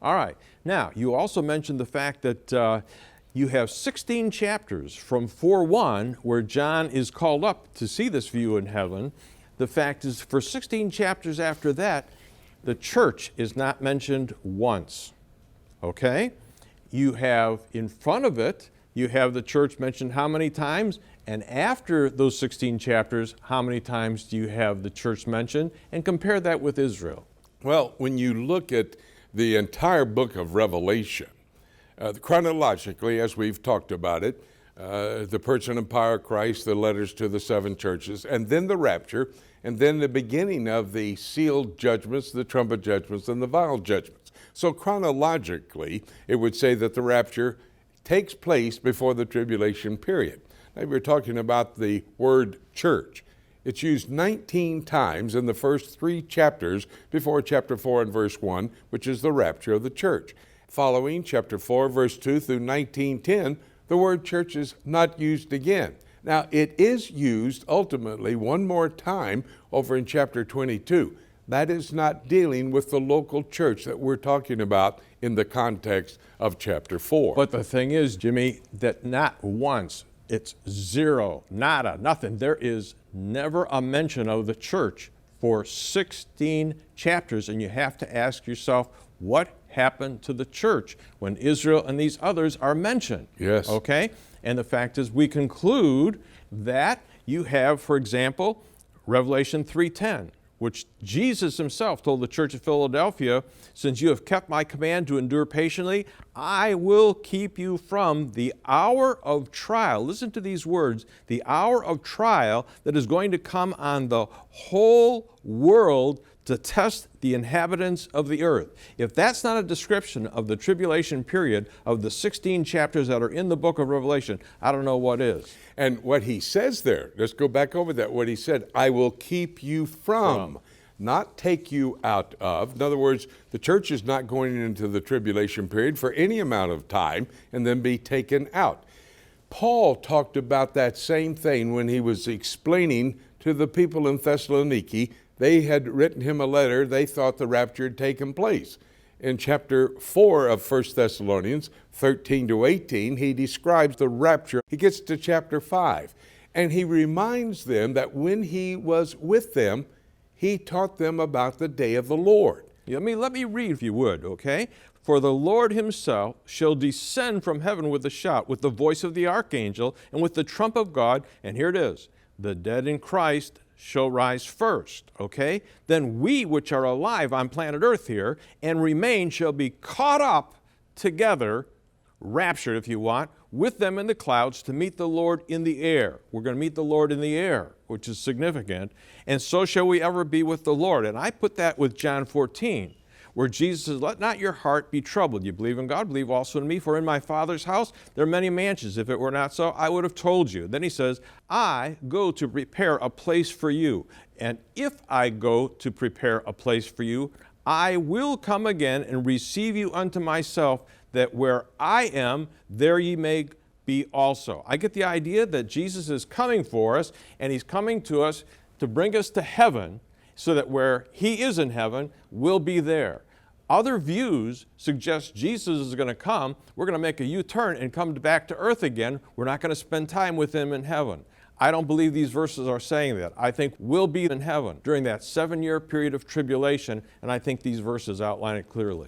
All right. Now, you also mentioned the fact that you have 16 chapters from 4:1 where John is called up to see this view in heaven. The fact is, for 16 chapters after that, the church is not mentioned once. Okay? You have in front of it, you have the church mentioned how many times? And after those 16 chapters, how many times do you have the church mentioned? And compare that with Israel. Well, when you look at the entire book of Revelation, chronologically, as we've talked about it, the person and power of Christ, the letters to the 7 churches, and then the rapture, and then the beginning of the sealed judgments, the trumpet judgments, and the vial judgments. So chronologically, it would say that the rapture takes place before the tribulation period. Now, we're talking about the word church. It's used 19 times in the first 3 chapters before chapter 4 and verse 1, which is the rapture of the church. Following chapter 4, verse 2 through 19:10, the word church is not used again. Now, it is used ultimately one more time over in chapter 22. That is not dealing with the local church that we're talking about in the context of chapter 4. But the thing is, Jimmy, that not once, it's zero, nada, nothing. There is never a mention of the church for 16 chapters, and you have to ask yourself, what happened to the church when Israel and these others are mentioned? Yes. Okay? And the fact is, we conclude that you have, for example, Revelation 3:10, which Jesus himself told the church of Philadelphia, since you have kept my command to endure patiently, I will keep you from the hour of trial. Listen to these words, the hour of trial that is going to come on the whole world to test the inhabitants of the earth. If that's not a description of the tribulation period of the 16 chapters that are in the book of Revelation, I don't know what is. And what he says there, let's go back over that, what he said, I will keep you from, not take you out of. In other words, the church is not going into the tribulation period for any amount of time and then be taken out. Paul talked about that same thing when he was explaining to the people in Thessaloniki. They had written him a letter. They thought the rapture had taken place. In chapter 4 of 1 Thessalonians, 13 to 18, he describes the rapture. He gets to chapter 5, and he reminds them that when he was with them, he taught them about the day of the Lord. Let me read, if you would, okay? For the Lord himself shall descend from heaven with a shout, with the voice of the archangel, and with the trump of God. And here it is, the dead in Christ shall rise first, okay? Then we which are alive on planet Earth here and remain shall be caught up together, raptured if you want, with them in the clouds to meet the Lord in the air. We're going to meet the Lord in the air, which is significant. And so shall we ever be with the Lord. And I put that with John 14. Where Jesus says, let not your heart be troubled. You believe in God, believe also in me. For in my Father's house there are many mansions. If it were not so, I would have told you. Then he says, I go to prepare a place for you. And if I go to prepare a place for you, I will come again and receive you unto myself, that where I am, there ye may be also. I get the idea that Jesus is coming for us, and he's coming to us to bring us to heaven, so that where he is in heaven, we'll be there. Other views suggest Jesus is going to come. We're going to make a U-turn and come back to earth again. We're not going to spend time with him in heaven. I don't believe these verses are saying that. I think we'll be in heaven during that 7-year period of tribulation, and I think these verses outline it clearly.